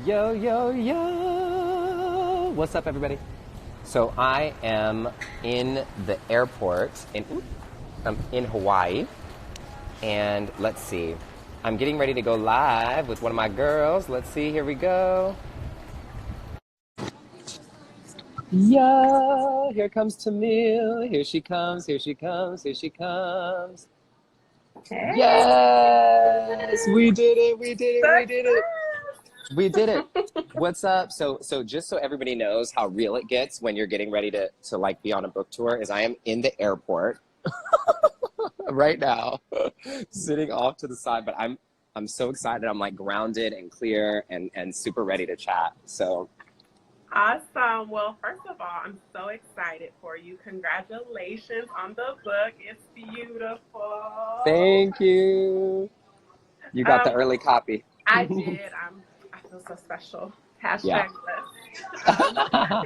Yo, yo, yo! What's up, everybody? So I am in the airport I'm in Hawaii, and let's see. I'm getting ready to go live with one of my girls. Let's see. Here we go. Yo! Here comes Timil. Here she comes. Here she comes. Here she comes. Hey, Yes! We did it! We did it! We did it! success! We did it. What's up? So just so everybody knows how real it gets when you're getting ready to like be on a book tour is I am in the airport right now, sitting off to the side, but I'm so excited. I'm like grounded and clear and super ready to chat. So Awesome. Well, first of all, I'm so excited for you. Congratulations on the book. It's beautiful. thank you. You got the Um, early copy. I did. I feel so special. Yeah. Hashtag blessed.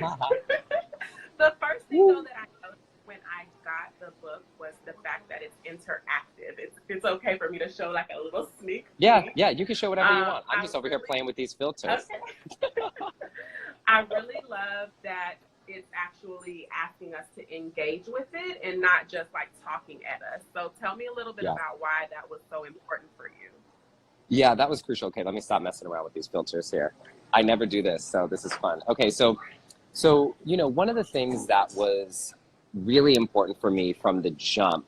The first thing though that I noticed when I got the book was the fact that it's interactive. It's okay for me to show like a little sneak Yeah, peek. yeah, you can show whatever you want. I'm I just over here really playing with these filters. okay. I really love that it's actually asking us to engage with it and not just like talking at us. So tell me a little bit Yeah. about why that was so important for you. Yeah, that was crucial. Okay, let me stop messing around with these filters here. I never do this, so this is fun. Okay, so one of the things that was really important for me from the jump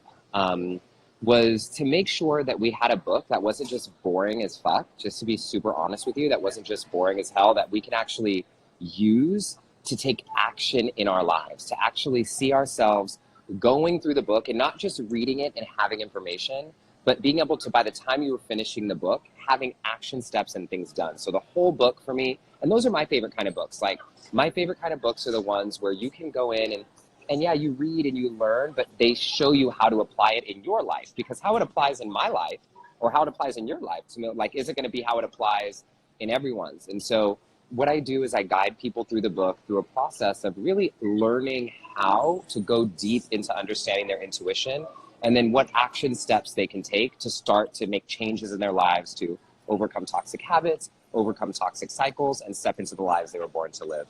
was to make sure that we had a book that wasn't just boring as fuck, just to be super honest with you, that wasn't just boring as hell, that we can actually use to take action in our lives, to actually see ourselves going through the book and not just reading it and having information, but being able to, by the time you were finishing the book, having action steps and things done. So the whole book for me, and those are my favorite kind of books. Like my favorite kind of books are the ones where you can go in and yeah, you read and you learn, but they show you how to apply it in your life, because how it applies in my life or how it applies in your life, like, is it going to be how it applies in everyone's? And so what I do is I guide people through the book through a process of really learning how to go deep into understanding their intuition, and then what action steps they can take to start to make changes in their lives to overcome toxic habits, overcome toxic cycles, and step into the lives they were born to live.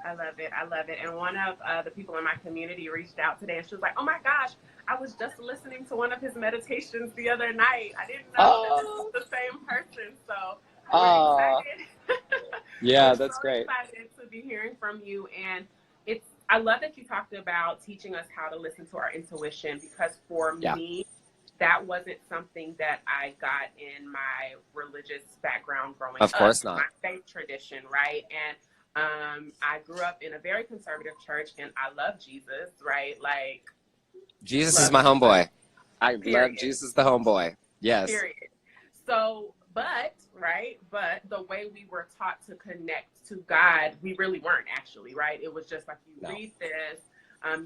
I love it. I love it. And one of the people in my community reached out today and she was like, oh my gosh, I was just listening to one of his meditations the other night. I didn't know that this was Oh, the same person. So we're oh, excited. yeah, We're so that's great. excited to be hearing from you. And I love that you talked about teaching us how to listen to our intuition, because for Yeah, me, that wasn't something that I got in my religious background growing of up, course not. my faith tradition, right? And I grew up in a very conservative church, and I love Jesus, right? Like, Jesus is love my Jesus, homeboy. I love period. Jesus the homeboy. Yes. Period. So, but the way we were taught to connect to God, we really weren't actually, right? It was just like you No. read this,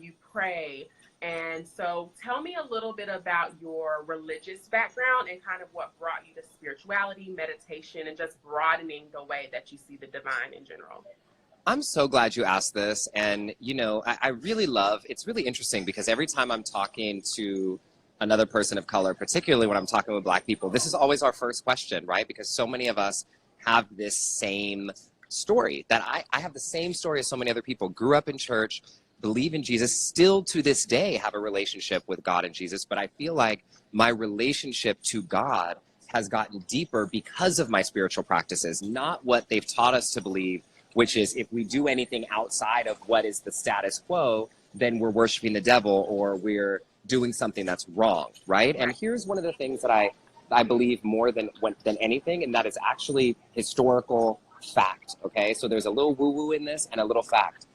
you pray. And so tell me a little bit about your religious background and kind of what brought you to spirituality, meditation, and just broadening the way that you see the divine in general. I'm so glad you asked this. And, I really love, it's really interesting because every time I'm talking to another person of color, particularly when I'm talking with Black people, this is always our first question, right? Because so many of us have this same story, that I have the same story as so many other people. Grew up in church, believe in Jesus, still to this day have a relationship with God and Jesus. But I feel like my relationship to God has gotten deeper because of my spiritual practices, not what they've taught us to believe, which is if we do anything outside of what is the status quo, then we're worshiping the devil or we're doing something that's wrong, right? And here's one of the things that I believe more than anything, and that is actually historical fact, okay? So there's a little woo-woo in this and a little fact.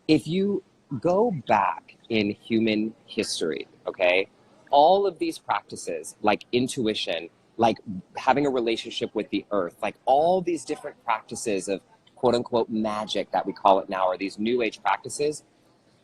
If you go back in human history, okay, all of these practices like intuition, like having a relationship with the earth, like all these different practices of quote unquote magic that we call it now, or these new age practices,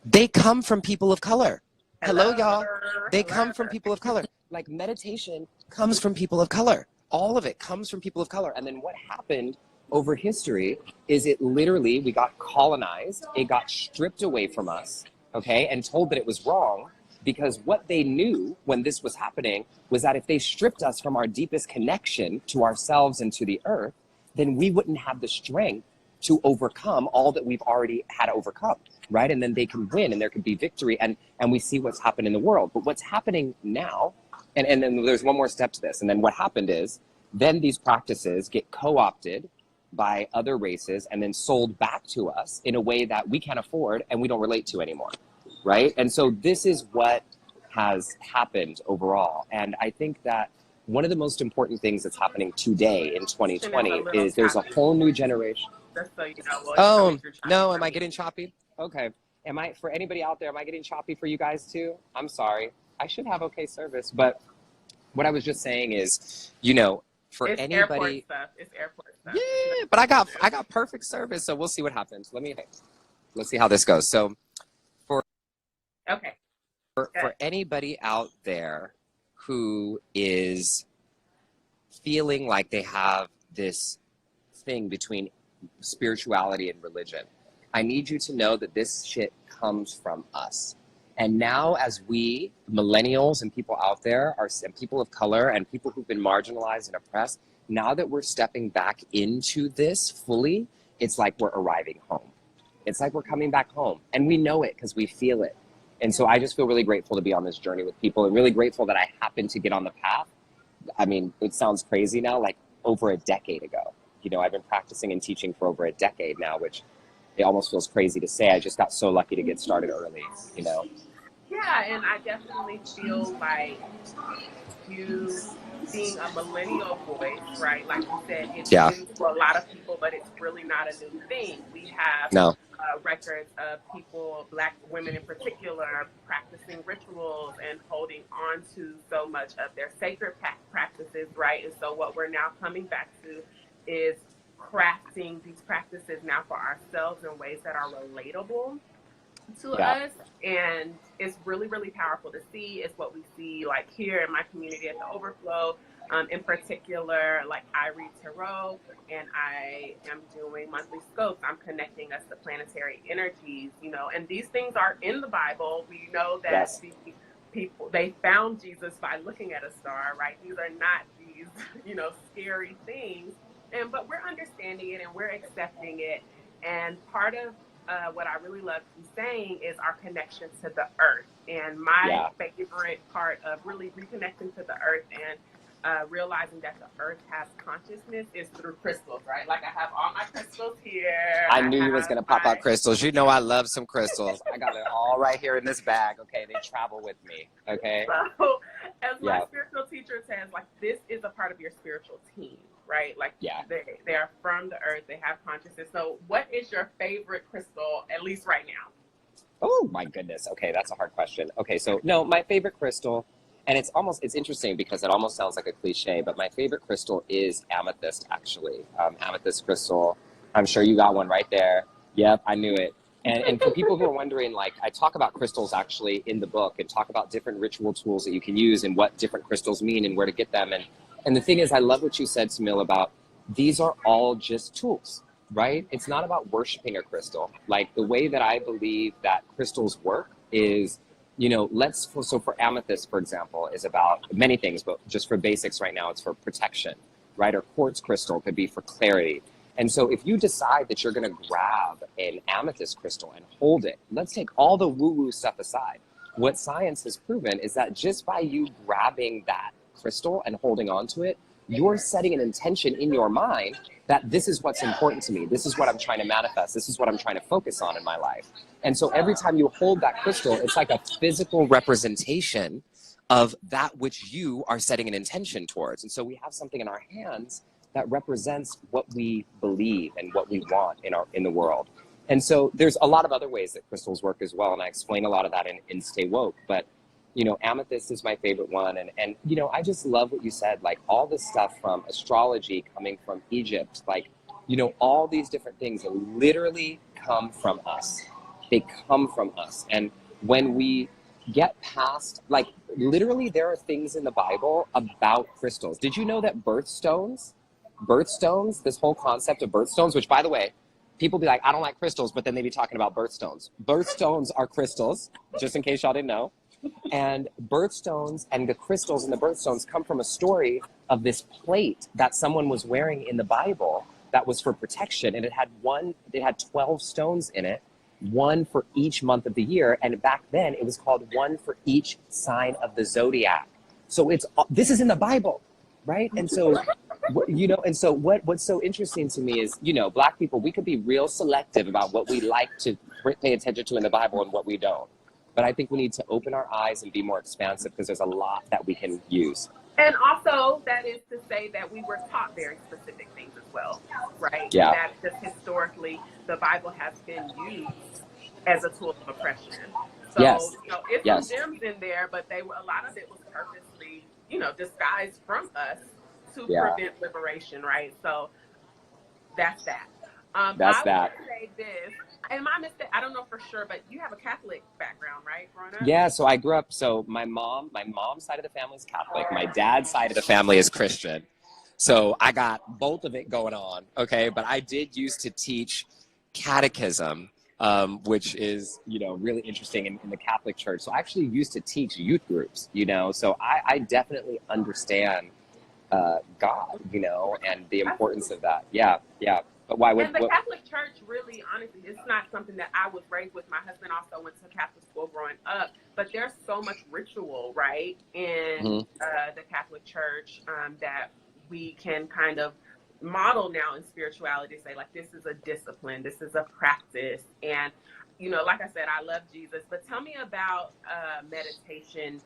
they come from people of color. Hello, Hello, y'all. They hello. come from people of color. Like meditation comes from people of color. All of it comes from people of color. And then what happened over history is it literally, we got colonized, it got stripped away from us, okay, and told that it was wrong, because what they knew when this was happening was that if they stripped us from our deepest connection to ourselves and to the earth, then we wouldn't have the strength to overcome all that we've already had overcome, right? And then they can win and there can be victory, and we see what's happened in the world. But what's happening now, and then there's one more step to this, and then what happened is, then these practices get co-opted by other races and then sold back to us in a way that we can't afford and we don't relate to anymore, right? And so this is what has happened overall. And I think that one of the most important things that's happening today in 2020 is there's a whole new generation. Just so you know, Oh, no, am I getting choppy? Okay. For anybody out there, am I getting choppy for you guys too? I'm sorry. I should have okay service. But what I was just saying is, for it's anybody. Airport stuff. It's airport stuff. Yeah, but I got perfect service, so we'll see what happens. Let's see how this goes. So okay. For anybody out there who is feeling like they have this thing between spirituality and religion, I need you to know that this shit comes from us. And now, as we millennials and people out there and people of color and people who've been marginalized and oppressed, now that we're stepping back into this fully, it's like we're arriving home. It's like we're coming back home, and we know it because we feel it. And so I just feel really grateful to be on this journey with people, and really grateful that I happened to get on the path. I mean, it sounds crazy now, like over a decade ago. I've been practicing and teaching for over a decade now, which it almost feels crazy to say. I just got so lucky to get started early, Yeah, and I definitely feel like you being a millennial voice, right? Like you said, it's new to a lot of people, but it's really not a new thing. We have records of people, Black women in particular, practicing rituals and holding on to so much of their sacred practices, right? And so what we're now coming back to is crafting these practices now for ourselves in ways that are relatable to us, and it's really, really powerful to see. It's what we see like here in my community at the Overflow, in particular, like I read tarot and I am doing monthly scopes. I'm connecting us to planetary energies, and these things are in the Bible. We know that the people, they found Jesus by looking at a star, right? These are not these, scary things, but we're understanding it and we're accepting it. And part of what I really love you saying is our connection to the earth. And my favorite part of really reconnecting to the earth and realizing that the earth has consciousness is through crystals, right? Like I have all my crystals here. I knew you was going to pop out crystals. I love some crystals. I got it all right here in this bag. Okay, they travel with me. Okay. So as my spiritual teacher says, like, this is a part of your spiritual team, right? Like they are from the earth, they have consciousness. So what is your favorite crystal, at least right now? Oh my goodness. Okay, that's a hard question. Okay, so no, my favorite crystal, and it's interesting because it almost sounds like a cliche, but my favorite crystal is amethyst, actually. Amethyst crystal. I'm sure you got one right there. Yep, I knew it. And for people who are wondering, like, I talk about crystals actually in the book and talk about different ritual tools that you can use and what different crystals mean and where to get them. And the thing is, I love what you said, Timil, about these are all just tools, right? It's not about worshiping a crystal. Like, the way that I believe that crystals work is, so for amethyst, for example, is about many things, but just for basics right now, it's for protection, right? Or quartz crystal could be for clarity. And so if you decide that you're going to grab an amethyst crystal and hold it, let's take all the woo-woo stuff aside. What science has proven is that just by you grabbing that crystal and holding on to it, you're setting an intention in your mind that this is what's important to me. This is what I'm trying to manifest. This is what I'm trying to focus on in my life. And so every time you hold that crystal, it's like a physical representation of that which you are setting an intention towards. And so we have something in our hands that represents what we believe and what we want in the world. And so there's a lot of other ways that crystals work as well. And I explain a lot of that in Stay Woke. But, amethyst is my favorite one. And I just love what you said, like all this stuff from astrology coming from Egypt, like, all these different things literally come from us. They come from us. And when we get past, like, literally there are things in the Bible about crystals. Did you know that birthstones, this whole concept of birthstones, which, by the way, people be like, I don't like crystals, but then they be talking about birthstones. Birthstones are crystals, just in case y'all didn't know. And birthstones and the crystals in the birthstones come from a story of this plate that someone was wearing in the Bible that was for protection, and it had 12 stones in it, one for each month of the year. And back then it was called one for each sign of the zodiac. So this is in the Bible, right? And so, and so what's so interesting to me is, Black people, we could be real selective about what we like to pay attention to in the Bible and what we don't. But I think we need to open our eyes and be more expansive, because there's a lot that we can use. And also, that is to say that we were taught very specific things as well, right? Yeah. And that just historically, the Bible has been used as a tool of oppression. So, Yes. It's Yes. some gems in there, but a lot of it was purposely, disguised from us to prevent liberation, right? So that's that. I would say this, and my mistake, I don't know for sure, but you have a Catholic background, right, growing up? Yeah, so I grew up, my mom's side of the family is Catholic. My dad's side of the family is Christian. So I got both of it going on, okay? But I did used to teach catechism, which is, really interesting in the Catholic Church. So I actually used to teach youth groups, so I definitely understand God, and the importance of that. Yeah. But why would... And the Catholic Church, really, honestly, it's not something that I was raised with. My husband also went to Catholic school growing up, but there's so much ritual, right, in the Catholic Church that we can kind of model now in spirituality, say, like, this is a discipline, this is a practice. And, like I said, I love Jesus, but tell me about meditation.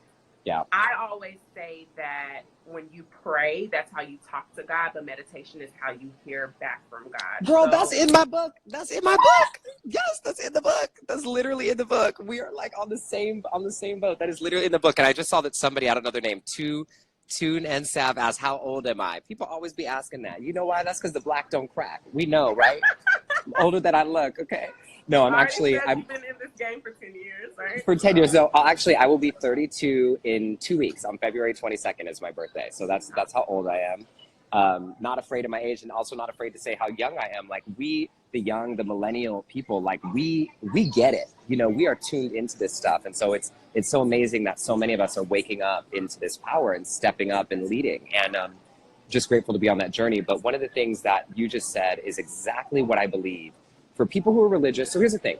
Yeah. I always say that when you pray, that's how you talk to God, but meditation is how you hear back from God. Girl, that's in my book. That's in my book. Yes, that's in the book. That's literally in the book. We are like on the same boat. That is literally in the book. And I just saw that somebody, I don't know their name, Tune and Sav asked, how old am I? People always be asking that. You know why? That's because the black don't crack. We know, right? I'm older than I look, okay? No, I'm You've been in this game for 10 years, right? For 10 years. So I will be 32 in 2 weeks. On February 22nd is my birthday. So that's how old I am. Not afraid of my age, and also not afraid to say how young I am. Like, we, the young, the millennial people, like, we get it. We are tuned into this stuff. And so it's so amazing that so many of us are waking up into this power and stepping up and leading. And just grateful to be on that journey. But one of the things that you just said is exactly what I believe. For people who are religious, so here's the thing.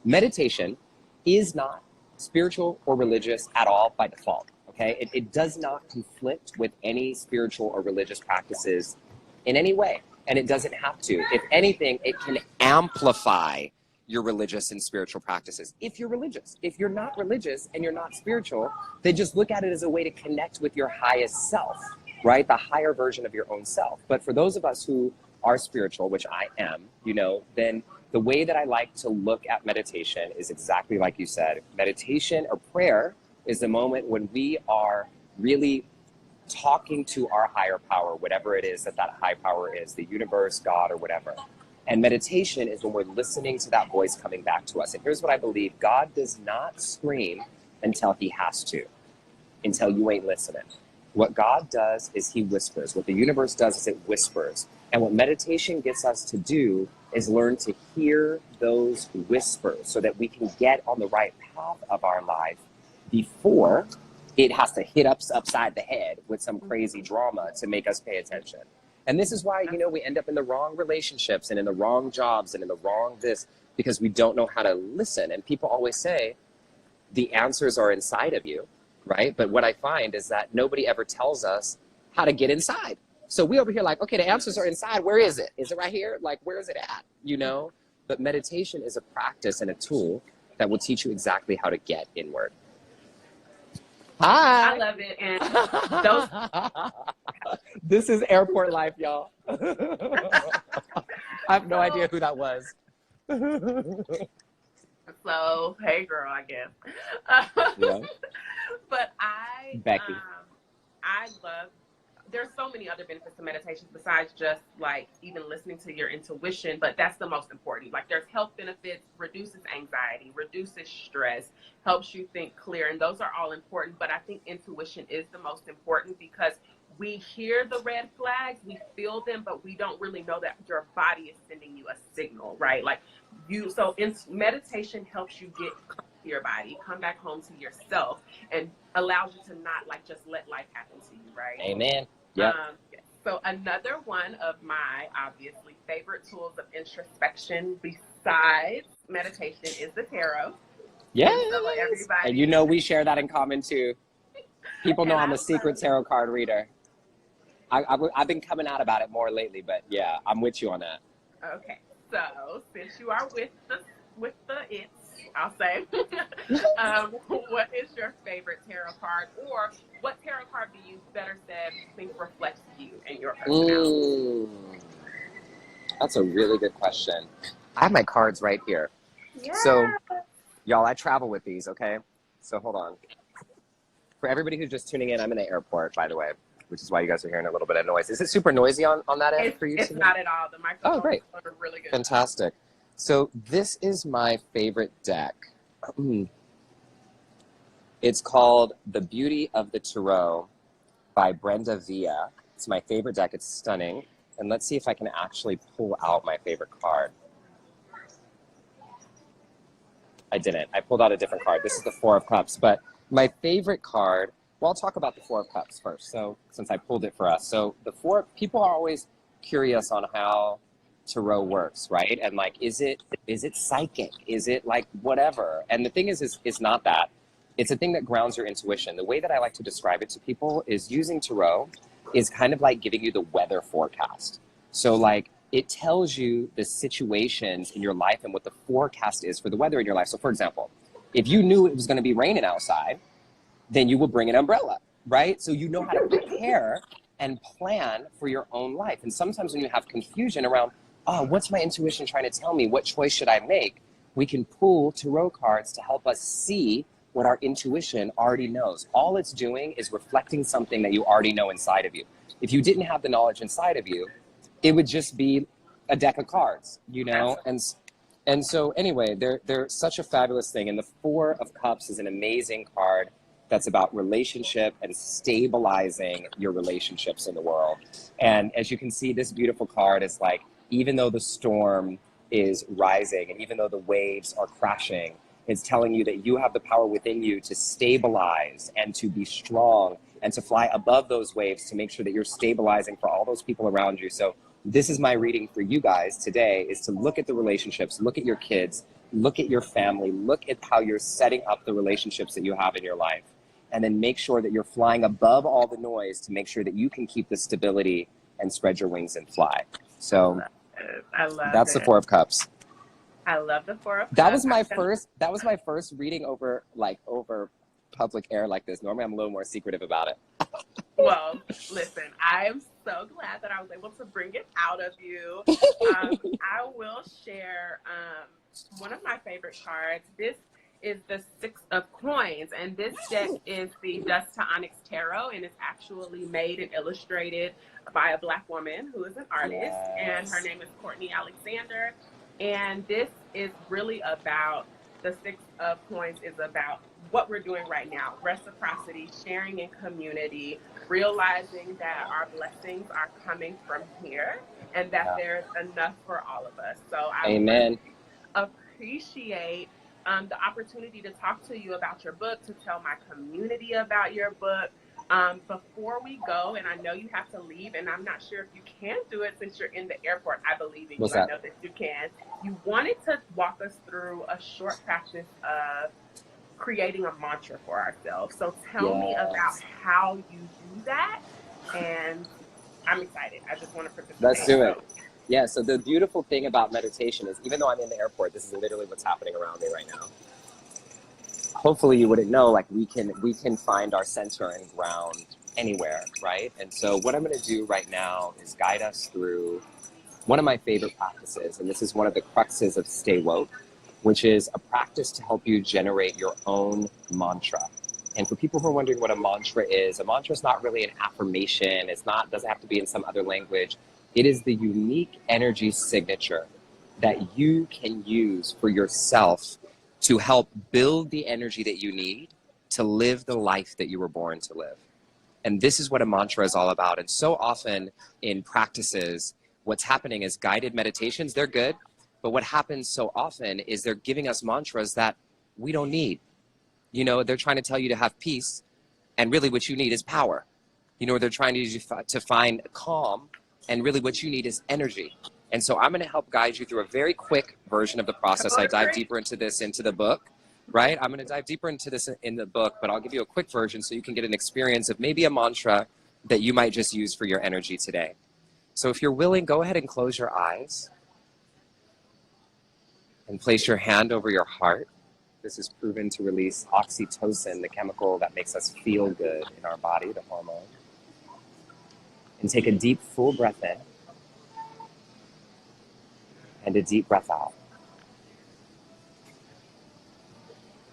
Meditation is not spiritual or religious at all by default, okay? It does not conflict with any spiritual or religious practices in any way, and it doesn't have to. If anything, it can amplify your religious and spiritual practices if you're religious. If you're not religious and you're not spiritual, then just look at it as a way to connect with your highest self, right? The higher version of your own self. But for those of us who are spiritual, which I am, then the way that I like to look at meditation is exactly like you said. Meditation or prayer is the moment when we are really talking to our higher power, whatever it is that high power is, the universe, God, or whatever. And meditation is when we're listening to that voice coming back to us. And here's what I believe. God does not scream until he has to, until you ain't listening. What God does is he whispers. What the universe does is it whispers. And what meditation gets us to do is learn to hear those whispers so that we can get on the right path of our life before it has to hit us upside the head with some crazy drama to make us pay attention. And this is why, we end up in the wrong relationships and in the wrong jobs and in the wrong this, because we don't know how to listen. And people always say the answers are inside of you, right? But what I find is that nobody ever tells us how to get inside. So we over here like, okay, the answers are inside. Where is it? Is it right here? Like, where is it at? But meditation is a practice and a tool that will teach you exactly how to get inward. Hi. I love it. And This is airport life, y'all. I have no idea who that was. So, hey, girl, I guess. Yeah. But Becky. I love. There's so many other benefits to meditation besides just like even listening to your intuition, but that's the most important. Like, there's health benefits, reduces anxiety, reduces stress, helps you think clear, and those are all important. But I think intuition is the most important because we hear the red flags, we feel them, but we don't really know that your body is sending you a signal, right? Like meditation helps you get to your body, come back home to yourself, and allows you to not like just let life happen to you, right? Amen. Yeah. So another one of my obviously favorite tools of introspection besides meditation is the tarot. And so Yes. And you everybody, know we share that in common too. People know and I'm I a secret love it. tarot card reader. I've been coming out about it more lately, but yeah, I'm with you on that. Okay, so since you are with the it's, I'll say, what is your favorite tarot card, or what tarot card do you, better said, think reflects you and your personality? Mm, that's a really good question. I have my cards right here. So, Yeah. y'all, I travel with these, okay? So hold on. For everybody who's just tuning in, I'm in the airport, by the way, which is why you guys are hearing a little bit of noise. Is it super noisy on that end for you It's too? not at all. The Oh, microphone is great. doing a really good job. Fantastic. So this is my favorite deck. It's called The Beauty of the Tarot by Brenda Villa. It's my favorite deck. It's stunning. And let's see if I can actually pull out my favorite card. I didn't. I pulled out a different card. This is the Four of Cups. But my favorite card, well, I'll talk about the Four of Cups first. So since I pulled it for us. So the four, people are always curious on how tarot works, right? And like, is it psychic? Is it like whatever? And the thing is it's not that. It's a thing that grounds your intuition. The way that I like to describe it to people is using tarot is kind of like giving you the weather forecast. So like, it tells you the situations in your life and what the forecast is for the weather in your life. So for example, if you knew it was going to be raining outside, then you would bring an umbrella, right? So you know how to prepare and plan for your own life. And sometimes when you have confusion around, oh, what's my intuition trying to tell me? What choice should I make? We can pull tarot cards to help us see what our intuition already knows. All it's doing is reflecting something that you already know inside of you. If you didn't have the knowledge inside of you, it would just be a deck of cards, you know? And so anyway, they're such a fabulous thing. And the Four of Cups is an amazing card that's about relationship and stabilizing your relationships in the world. And as you can see, this beautiful card is like, even though the storm is rising and even though the waves are crashing, it's telling you that you have the power within you to stabilize and to be strong and to fly above those waves to make sure that you're stabilizing for all those people around you. So this is my reading for you guys today, is to look at the relationships, look at your kids, look at your family, look at how you're setting up the relationships that you have in your life, and then make sure that you're flying above all the noise to make sure that you can keep the stability and spread your wings and fly. So I love that's the it. Four of Cups. I love the Four of That Cups. was my first reading over public air like this. Normally I'm a little more secretive about it. Well, listen, I am so glad that I was able to bring it out of you. I will share one of my favorite cards. This is the Six of Coins, and this deck is the Dust to Onyx Tarot, and it's actually made and illustrated by a Black woman who is an artist, and her name is Courtney Alexander. And this is really about, the Six of Coins is about what we're doing right now: reciprocity, sharing in community, realizing that our blessings are coming from here and that there's enough for all of us. So I Amen. really appreciate the opportunity to talk to you about your book, to tell my community about your book. Before we go, and I know you have to leave, and I'm not sure if you can do it since you're in the airport. I believe in you. What's that? I know that you can. You wanted to walk us through a short practice of creating a mantra for ourselves. So tell me about how you do that, and I'm excited. I just want to participate. Let's do it. Yeah, so the beautiful thing about meditation is, even though I'm in the airport, this is literally what's happening around me right now. Hopefully you wouldn't know, like we can find our center and ground anywhere, right? And so what I'm going to do right now is guide us through one of my favorite practices, and this is one of the cruxes of Stay Woke, which is a practice to help you generate your own mantra. And for people who are wondering what a mantra is not really an affirmation. Doesn't have to be in some other language. It is the unique energy signature that you can use for yourself to help build the energy that you need to live the life that you were born to live. And this is what a mantra is all about. And so often in practices, what's happening is guided meditations, they're good. But what happens so often is they're giving us mantras that we don't need. You know, they're trying to tell you to have peace, and really what you need is power. You know, they're trying to find calm, and really what you need is energy. And so I'm going to help guide you through a very quick version of the process. I dive deeper into this into the book, right? I'm going to dive deeper into this in the book, but I'll give you a quick version so you can get an experience of maybe a mantra that you might just use for your energy today. So if you're willing, go ahead and close your eyes and place your hand over your heart. This is proven to release oxytocin, the chemical that makes us feel good in our body, the hormone. And take a deep, full breath in and a deep breath out.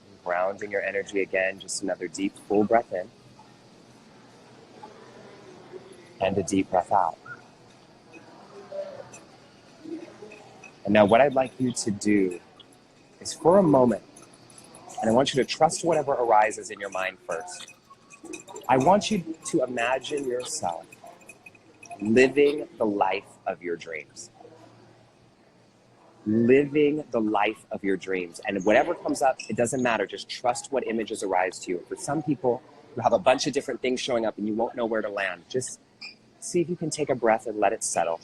And grounding your energy again, just another deep, full breath in and a deep breath out. And now what I'd like you to do is for a moment, and I want you to trust whatever arises in your mind first. I want you to imagine yourself living the life of your dreams. Living the life of your dreams. And whatever comes up, it doesn't matter. Just trust what images arise to you. For some people, you have a bunch of different things showing up and you won't know where to land. Just see if you can take a breath and let it settle.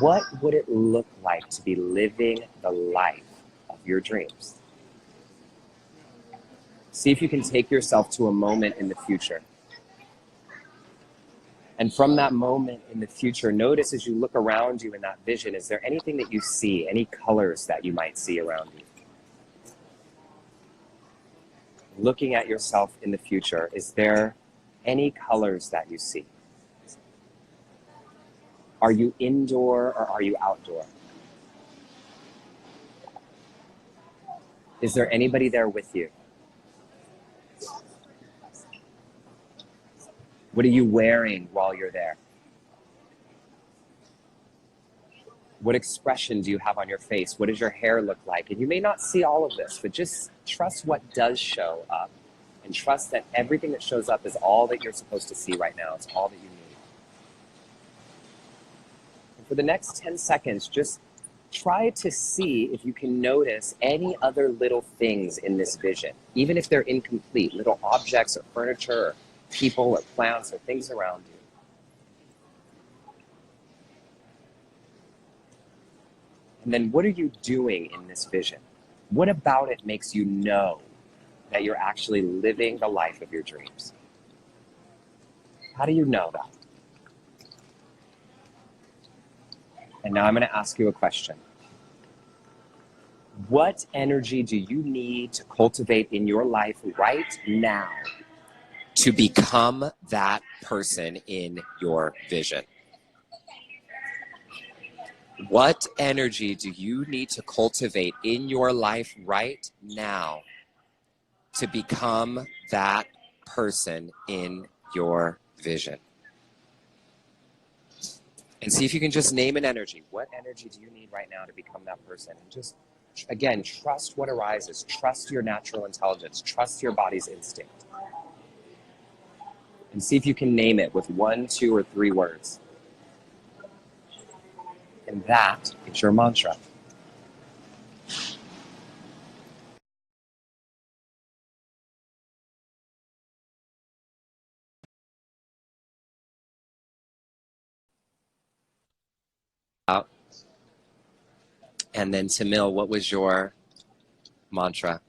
What would it look like to be living the life of your dreams? See if you can take yourself to a moment in the future. And from that moment in the future, notice as you look around you in that vision, is there anything that you see, any colors that you might see around you? Looking at yourself in the future, is there any colors that you see? Are you indoor or are you outdoor? Is there anybody there with you? What are you wearing while you're there? What expression do you have on your face? What does your hair look like? And you may not see all of this, but just trust what does show up and trust that everything that shows up is all that you're supposed to see right now. It's all that you need. And for the next 10 seconds, just try to see if you can notice any other little things in this vision, even if they're incomplete, little objects or furniture or people or plants or things around you. And then what are you doing in this vision? What about it makes you know that you're actually living the life of your dreams? How do you know that? And now I'm going to ask you a question. What energy do you need to cultivate in your life right now to become that person in your vision? What energy do you need to cultivate in your life right now to become that person in your vision? And see if you can just name an energy. What energy do you need right now to become that person? And just, again, trust what arises. Trust your natural intelligence. Trust your body's instinct. And see if you can name it with 1, 2, or 3 words. And that is your mantra. And then Timil, what was your mantra?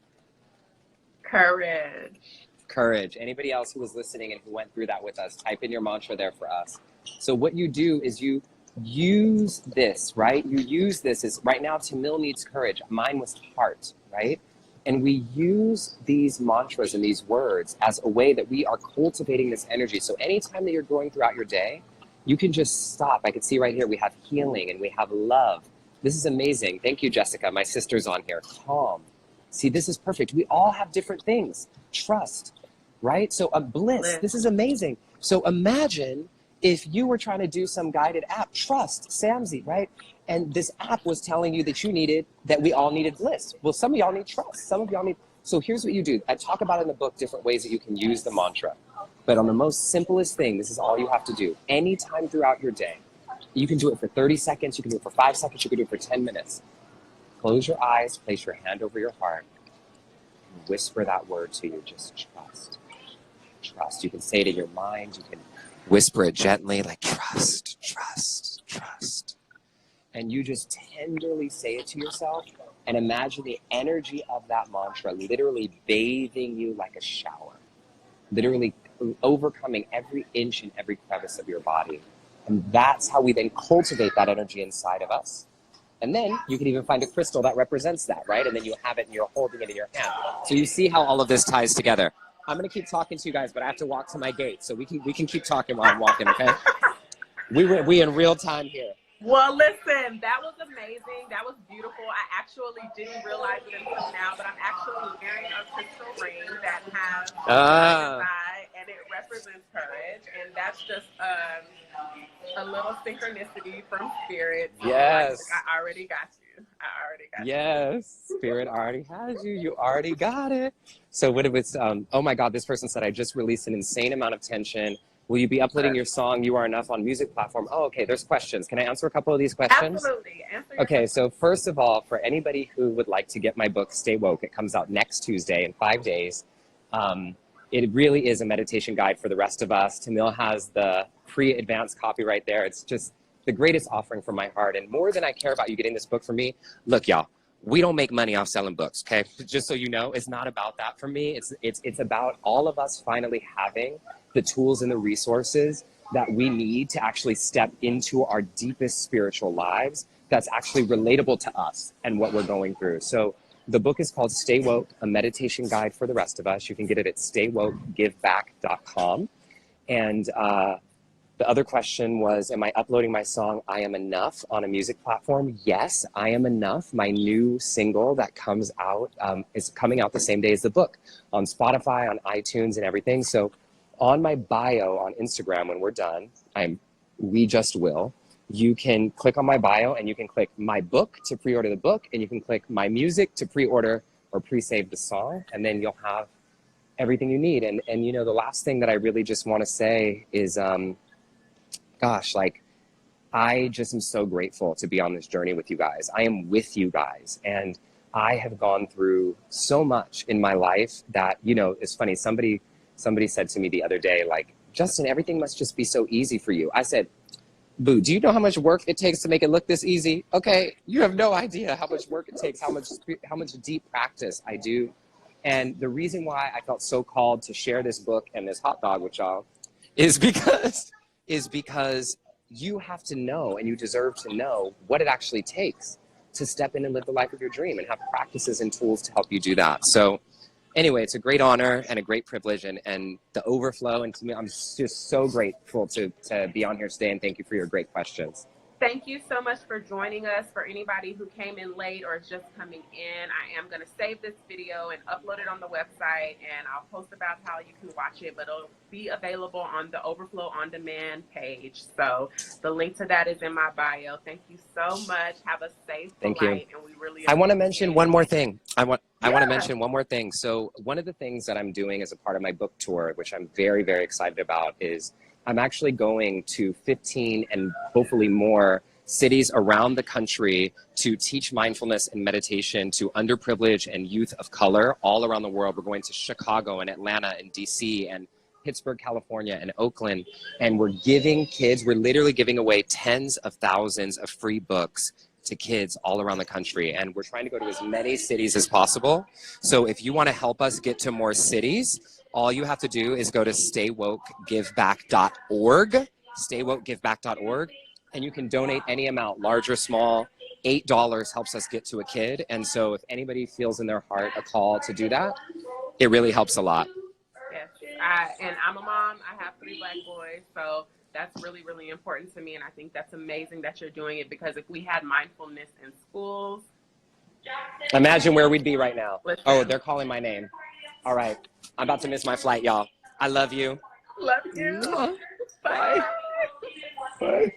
Courage. Courage. Anybody else who was listening and who went through that with us, type in your mantra there for us. So what you do is you use this, right? You use this as, right now, Timil needs courage. Mine was heart, right? And we use these mantras and these words as a way that we are cultivating this energy. So anytime that you're going throughout your day, you can just stop. I can see right here, we have healing and we have love. This is amazing. Thank you, Jessica. My sister's on here. Calm. See, this is perfect. We all have different things. Trust, right? So bliss. This is amazing. So imagine if you were trying to do some guided app, trust, Samzy, right? And this app was telling you that you needed, that we all needed bliss. Well, some of y'all need trust. Some of y'all need, so here's what you do. I talk about in the book different ways that you can use the mantra. But on the most simplest thing, this is all you have to do. Anytime throughout your day, you can do it for 30 seconds, you can do it for 5 seconds, you can do it for 10 minutes. Close your eyes, place your hand over your heart, and whisper that word to you, just trust. trust. You can say it in your mind. You can whisper it gently, like trust, trust, trust. And you just tenderly say it to yourself and imagine the energy of that mantra literally bathing you like a shower, literally overcoming every inch and every crevice of your body. And that's how we then cultivate that energy inside of us. And then you can even find a crystal that represents that, right? And then you have it and you're holding it in your hand. So you see how all of this ties together. I'm gonna keep talking to you guys, but I have to walk to my gate. So we can keep talking while I'm walking, okay? We in real time here. Well, listen, that was amazing. That was beautiful. I actually didn't realize it until now, but I'm actually wearing a crystal ring that has inside, and it represents courage. And that's just a little synchronicity from Spirit. Yes. I already got you. I already got you. Yes, Spirit already has you. You already got it. So what it was, oh my God, this person said, I just released an insane amount of tension. Will you be uploading your song, You Are Enough, on music platform? Oh, okay, there's questions. Can I answer a couple of these questions? Absolutely. Okay, so first of all, for anybody who would like to get my book, Stay Woke, it comes out next Tuesday in 5 days. It really is a meditation guide for the rest of us. Timil has the pre-advanced copy right there. It's just the greatest offering from my heart. And more than I care about you getting this book for me, look, y'all, we don't make money off selling books, okay? Just so you know, it's not about that for me. It's about all of us finally having the tools and the resources that we need to actually step into our deepest spiritual lives that's actually relatable to us and what we're going through. So the book is called Stay Woke, a meditation guide for the rest of us. You can get it at staywokegiveback.com. And the other question was, am I uploading my song, I Am Enough, on a music platform? Yes, I Am Enough, my new single that comes out, is coming out the same day as the book on Spotify, on iTunes and everything. So on my bio on Instagram, when we're done, We Just Will, you can click on my bio and you can click my book to pre-order the book, and you can click my music to pre-order or pre-save the song, and then you'll have everything you need. And you know, the last thing that I really just want to say is, gosh, like, I just am so grateful to be on this journey with you guys. I am with you guys, and I have gone through so much in my life that, you know, it's funny, somebody said to me the other day, like, Justin, everything must just be so easy for you. I said, boo, do you know how much work it takes to make it look this easy? Okay, you have no idea how much work it takes, how much deep practice I do. And the reason why I felt so called to share this book and this hot dog with y'all is because you have to know, and you deserve to know, what it actually takes to step in and live the life of your dream, and have practices and tools to help you do that. So anyway, it's a great honor and a great privilege, and the overflow. And to me, I'm just so grateful to be on here today, and thank you for your great questions. Thank you so much for joining us. For anybody who came in late or is just coming in, I am going to save this video and upload it on the website, and I'll post about how you can watch it, but it'll be available on the Overflow On Demand page. So the link to that is in my bio. Thank you so much. Have a safe flight. And we really I want to mention one more thing. I want to mention one more thing. So one of the things that I'm doing as a part of my book tour, which I'm very, very excited about, is I'm actually going to 15 and hopefully more cities around the country to teach mindfulness and meditation to underprivileged and youth of color all around the world. We're going to Chicago and Atlanta and DC and Pittsburgh, California, and Oakland. And we're literally giving away tens of thousands of free books to kids all around the country. And we're trying to go to as many cities as possible. So if you want to help us get to more cities, all you have to do is go to staywokegiveback.org, staywokegiveback.org, and you can donate any amount, large or small. $8 helps us get to a kid. And so if anybody feels in their heart a call to do that, it really helps a lot. Yes, and I'm a mom. I have 3 Black boys, so that's really, really important to me. And I think that's amazing that you're doing it, because if we had mindfulness in schools, imagine where we'd be right now. Listen. Oh, they're calling my name. All right. I'm about to miss my flight, y'all. I love you. Love you. Bye. Bye.